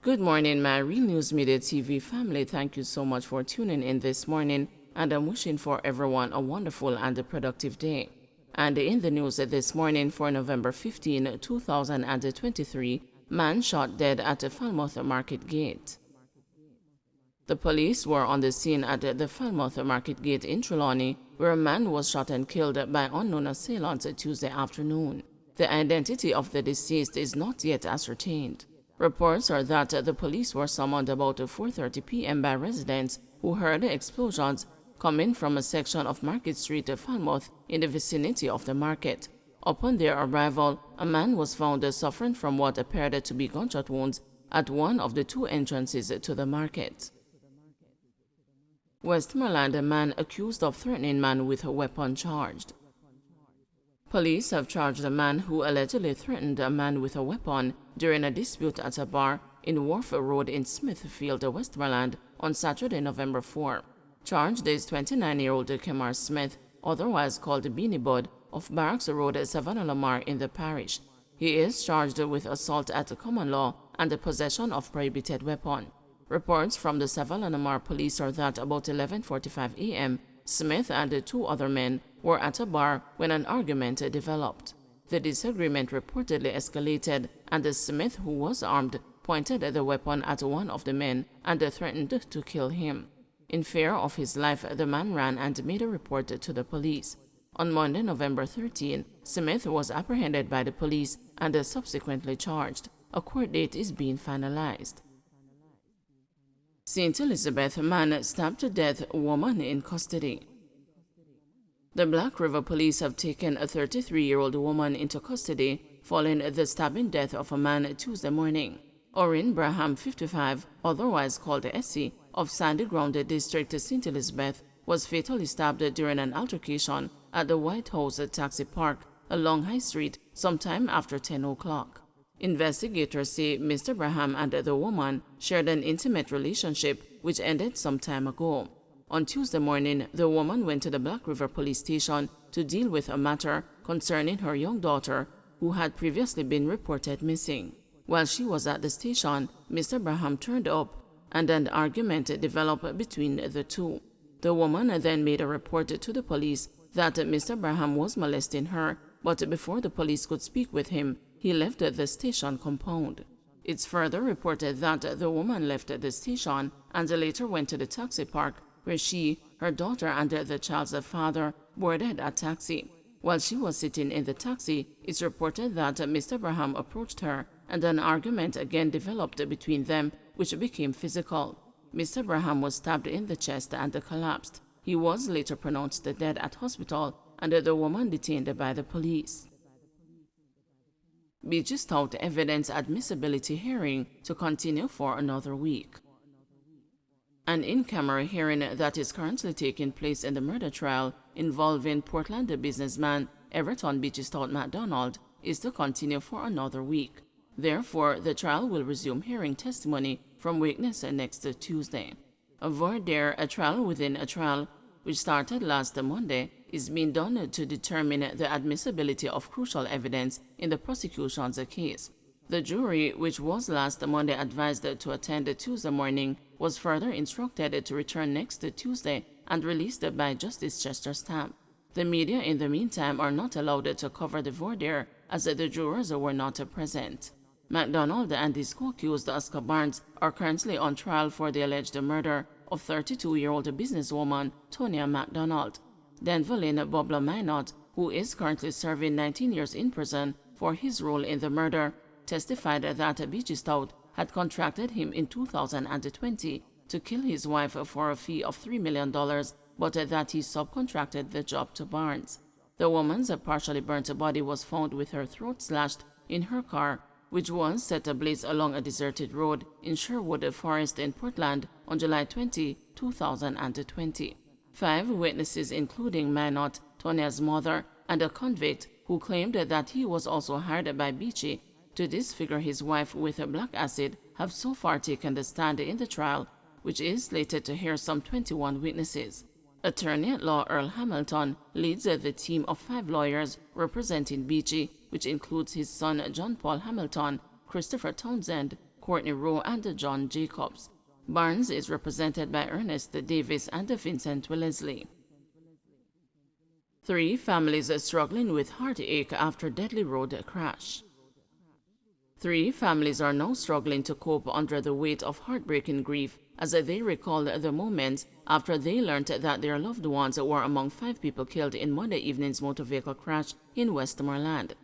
Good morning, my Real News Media TV family. Thank you so much for tuning in this morning, and I'm wishing for everyone a wonderful and a productive day. And in the news this morning for November 15, 2023, man shot dead at the Falmouth Market Gate. The police were on the scene at the Falmouth Market Gate in Trelawney, where a man was shot and killed by unknown assailants Tuesday afternoon. The identity of the deceased is not yet ascertained. Reports are that the police were summoned about 4:30 p.m. by residents who heard explosions coming from a section of Market Street, Falmouth, in the vicinity of the market. Upon their arrival, a man was found suffering from what appeared to be gunshot wounds at one of the two entrances to the market. Westmoreland, a man accused of threatening man with a weapon charged. Police have charged a man who allegedly threatened a man with a weapon during a dispute at a bar in Wharf Road in Smithfield, Westmoreland, on Saturday, November 4. Charged is 29-year-old Kemar Smith, otherwise called Beanie Bud, of Barracks Road, Savannah Lamar in the parish. He is charged with assault at common law and the possession of prohibited weapon. Reports from the Savannah Lamar police are that about 11:45 a.m., Smith and two other men were at a bar when an argument developed. The disagreement reportedly escalated, and Smith, who was armed, pointed the weapon at one of the men and threatened to kill him. In fear of his life, the man ran and made a report to the police. On Monday, November 13, Smith was apprehended by the police and subsequently charged. A court date is being finalized. St. Elizabeth, man stabbed to death, woman in custody. The Black River police have taken a 33-year-old woman into custody following the stabbing death of a man Tuesday morning. Orrin Braham, 55, otherwise called Essie, of Sandy Ground District, St. Elizabeth, was fatally stabbed during an altercation at the White House Taxi Park along High Street sometime after 10 o'clock. Investigators say Mr. Braham and the woman shared an intimate relationship which ended some time ago. On Tuesday morning, the woman went to the Black River Police Station to deal with a matter concerning her young daughter, who had previously been reported missing. While she was at the station, Mr. Braham turned up and an argument developed between the two. The woman then made a report to the police that Mr. Braham was molesting her, but before the police could speak with him, he left the station compound. It's further reported that the woman left the station and later went to the taxi park, where she, her daughter, and the child's father boarded a taxi. While she was sitting in the taxi, it's reported that Mr. Braham approached her and an argument again developed between them, which became physical. Mr. Braham was stabbed in the chest and collapsed. He was later pronounced dead at hospital and the woman detained by the police. Beachy Stout evidence admissibility hearing to continue for another week. An in-camera hearing that is currently taking place in the murder trial involving Portland businessman Everton Beachy Stout MacDonald is to continue for another week. Therefore, the trial will resume hearing testimony from witness next Tuesday. A voir dire, a trial within a trial, which started last Monday, is being done to determine the admissibility of crucial evidence in the prosecution's case. The jury, which was last Monday advised to attend Tuesday morning, was further instructed to return next Tuesday and released by Justice Chester Stamp. The media, in the meantime, are not allowed to cover the voir dire as the jurors were not present. MacDonald and his co-accused Oscar Barnes are currently on trial for the alleged murder of 32-year-old businesswoman Tonya MacDonald. Denverlin Bobla Minot, who is currently serving 19 years in prison for his role in the murder, testified that Beachy Stout had contracted him in 2020 to kill his wife for a fee of $3 million, but that he subcontracted the job to Barnes. The woman's partially burnt body was found with her throat slashed in her car, which was set ablaze along a deserted road in Sherwood Forest in Portland on July 20, 2020. 5 witnesses, including Minot, Tonya's mother, and a convict who claimed that he was also hired by Beachy to disfigure his wife with black acid, have so far taken the stand in the trial, which is slated to hear some 21 witnesses. Attorney-at-law Earl Hamilton leads the team of 5 lawyers representing Beachy, which includes his son John Paul Hamilton, Christopher Townsend, Courtney Rowe and John Jacobs. Barnes is represented by Ernest Davis and Vincent Wellesley. 3 families struggling with heartache after deadly road crash. 3 families are now struggling to cope under the weight of heartbreaking grief as they recall the moments after they learned that their loved ones were among 5 people killed in Monday evening's motor vehicle crash in Westmoreland.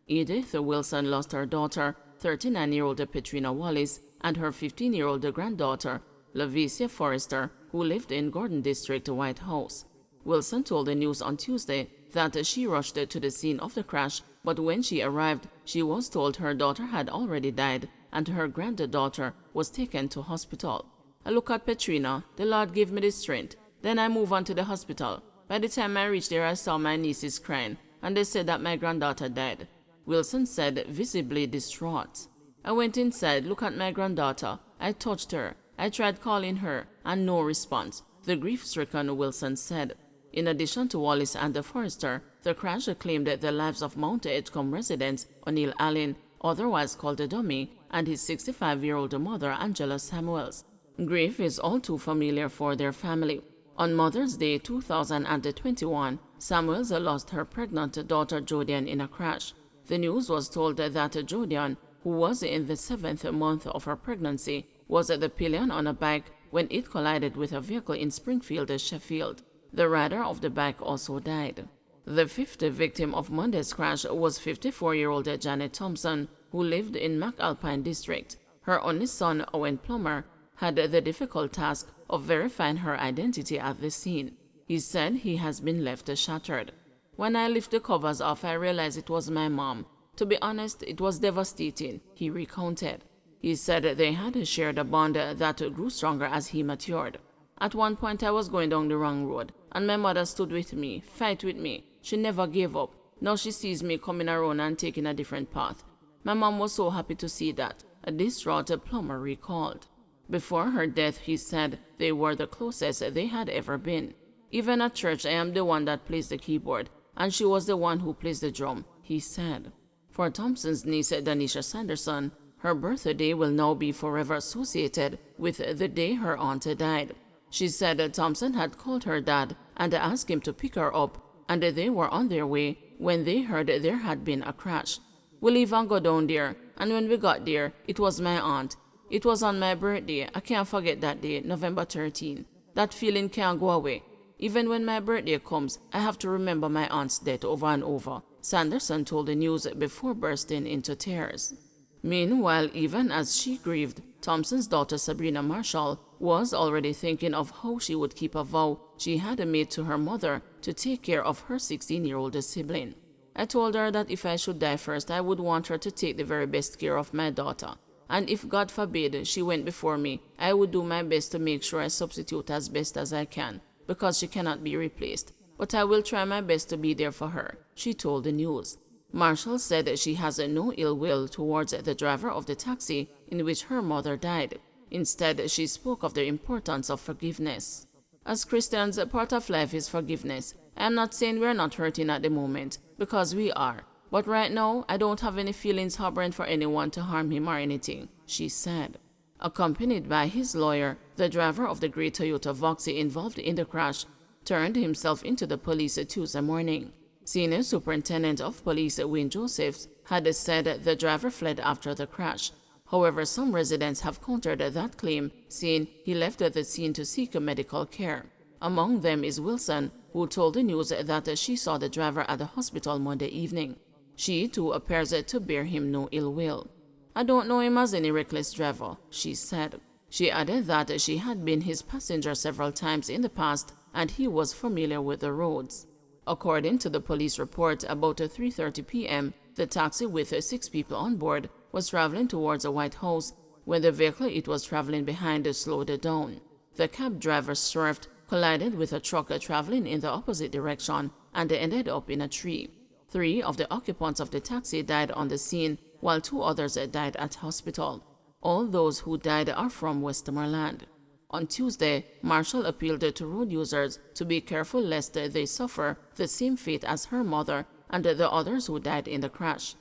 Edith Wilson lost her daughter, 39-year-old Petrina Wallace, and her 15-year-old granddaughter, Lavicia Forrester, who lived in Gordon District, White House. Wilson told the news on Tuesday that she rushed to the scene of the crash, but when she arrived, she was told her daughter had already died and her granddaughter was taken to hospital. I look at Petrina, the Lord gave me the strength. Then I move on to the hospital. By the time I reached there, I saw my nieces crying, and they said that my granddaughter died. Wilson said, visibly distraught. I went inside, look at my granddaughter. I touched her. I tried calling her, and no response, the grief-stricken Wilson said. In addition to Wallace and the Forrester, the crash claimed the lives of Mount Edgecombe resident O'Neill Allen, otherwise called the Dummy, and his 65-year-old mother, Angela Samuels. Grief is all too familiar for their family. On Mother's Day 2021, Samuels lost her pregnant daughter Jodian in a crash. The news was told that Jodian, who was in the 7th month of her pregnancy, was at the pillion on a bike when it collided with a vehicle in Springfield, Sheffield. The rider of the bike also died. The 5th victim of Monday's crash was 54-year-old Janet Thompson, who lived in McAlpine District. Her only son, Owen Plummer, had the difficult task of verifying her identity at the scene. He said he has been left shattered. When I lift the covers off, I realized it was my mom. To be honest, it was devastating, he recounted. He said they had shared a bond that grew stronger as he matured. At one point, I was going down the wrong road, and my mother stood with me, fight with me. She never gave up. Now she sees me coming around and taking a different path. My mom was so happy to see that, a distraught Plummer recalled. Before her death, he said they were the closest they had ever been. Even at church, I am the one that plays the keyboard, and she was the one who plays the drum, he said. For Thompson's niece, Danisha Sanderson, her birthday will now be forever associated with the day her aunt died. She said Thompson had called her dad and asked him to pick her up, and they were on their way when they heard there had been a crash. We leave and go down there, and when we got there, it was my aunt. It was on my birthday. I can't forget that day, November 13. That feeling can't go away. Even when my birthday comes, I have to remember my aunt's death over and over, Sanderson told the news before bursting into tears. Meanwhile, even as she grieved, Thompson's daughter Sabrina Marshall was already thinking of how she would keep a vow she had made to her mother to take care of her 16-year-old sibling. I told her that if I should die first, I would want her to take the very best care of my daughter. And if God forbid she went before me, I would do my best to make sure I substitute as best as I can, because she cannot be replaced. But I will try my best to be there for her, she told the news. Marshall said she has no ill will towards the driver of the taxi in which her mother died. Instead, she spoke of the importance of forgiveness. As Christians, part of life is forgiveness. I am not saying we are not hurting at the moment, because we are. But right now, I don't have any feelings harboring for anyone to harm him or anything, she said. Accompanied by his lawyer, the driver of the gray Toyota Voxy involved in the crash turned himself into the police Tuesday morning. Senior Superintendent of Police Wayne Josephs had said the driver fled after the crash. However, some residents have countered that claim, saying he left the scene to seek medical care. Among them is Wilson, who told the news that she saw the driver at the hospital Monday evening. She, too, appears to bear him no ill will. I don't know him as any reckless driver, she said. She added that she had been his passenger several times in the past and he was familiar with the roads. According to the police report, about 3:30 p.m., the taxi with 6 people on board was traveling towards the White House when the vehicle it was traveling behind slowed down. The cab driver swerved, collided with a truck traveling in the opposite direction, and ended up in a tree. 3 of the occupants of the taxi died on the scene, while 2 others died at hospital. All those who died are from Westmoreland. On Tuesday, Marshall appealed to road users to be careful lest they suffer the same fate as her mother and the others who died in the crash.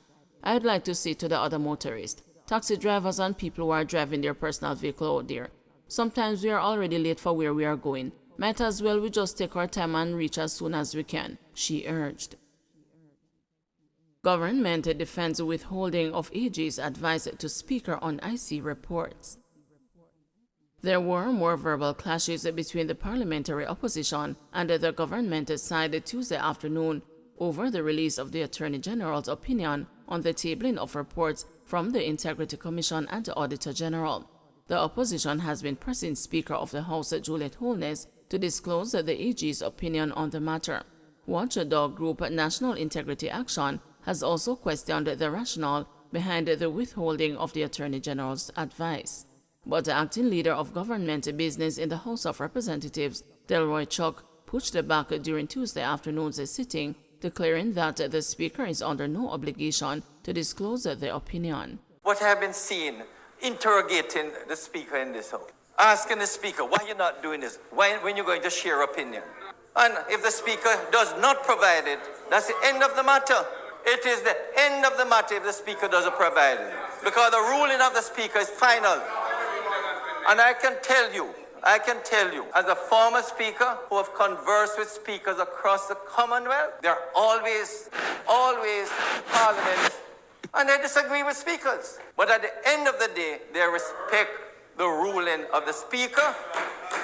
I'd like to say to the other motorists, taxi drivers and people who are driving their personal vehicle out there. Sometimes we are already late for where we are going. Might as well we just take our time and reach as soon as we can, she urged. Government defends withholding of AG's advice to Speaker on IC reports. There were more verbal clashes between the parliamentary opposition and the government side Tuesday afternoon over the release of the Attorney General's opinion on the tabling of reports from the Integrity Commission and the Auditor General. The opposition has been pressing Speaker of the House Juliet Holness to disclose the AG's opinion on the matter. Watchdog group National Integrity Action has also questioned the rationale behind the withholding of the Attorney General's advice. But the acting leader of government business in the House of Representatives, Delroy Chuck, pushed back during Tuesday afternoon's sitting, declaring that the Speaker is under no obligation to disclose the opinion. What have been seen interrogating the Speaker in this House, asking the Speaker, why you're not doing this, when you're going to share opinion. And if the Speaker does not provide it, that's the end of the matter. It is the end of the matter if the Speaker doesn't provide it. Because the ruling of the Speaker is final. And I can tell you, as a former Speaker who have conversed with speakers across the Commonwealth, there are always parliaments, and they disagree with speakers. But at the end of the day, they respect the ruling of the Speaker,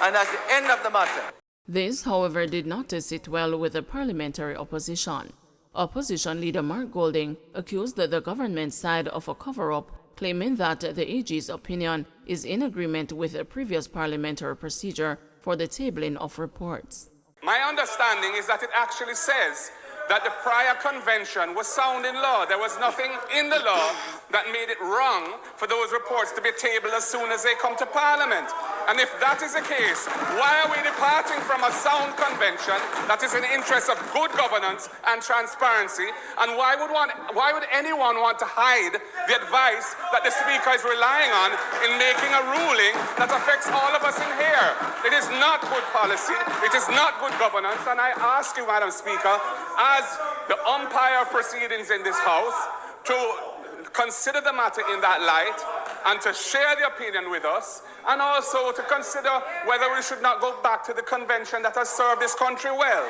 and that's the end of the matter. This, however, did not sit well with the parliamentary opposition. Opposition leader Mark Golding accused the government side of a cover-up, claiming that the AG's opinion is in agreement with a previous parliamentary procedure for the tabling of reports. My understanding is that it actually says that the prior convention was sound in law. There was nothing in the law that made it wrong for those reports to be tabled as soon as they come to Parliament. And if that is the case, why are we departing from a sound convention that is in the interest of good governance and transparency? And why would anyone want to hide the advice that the Speaker is relying on in making a ruling that affects all of us in here? It is not good policy. It is not good governance. And I ask you, Madam Speaker, as the umpire proceedings in this House, to consider the matter in that light and to share the opinion with us, and also to consider whether we should not go back to the convention that has served this country well.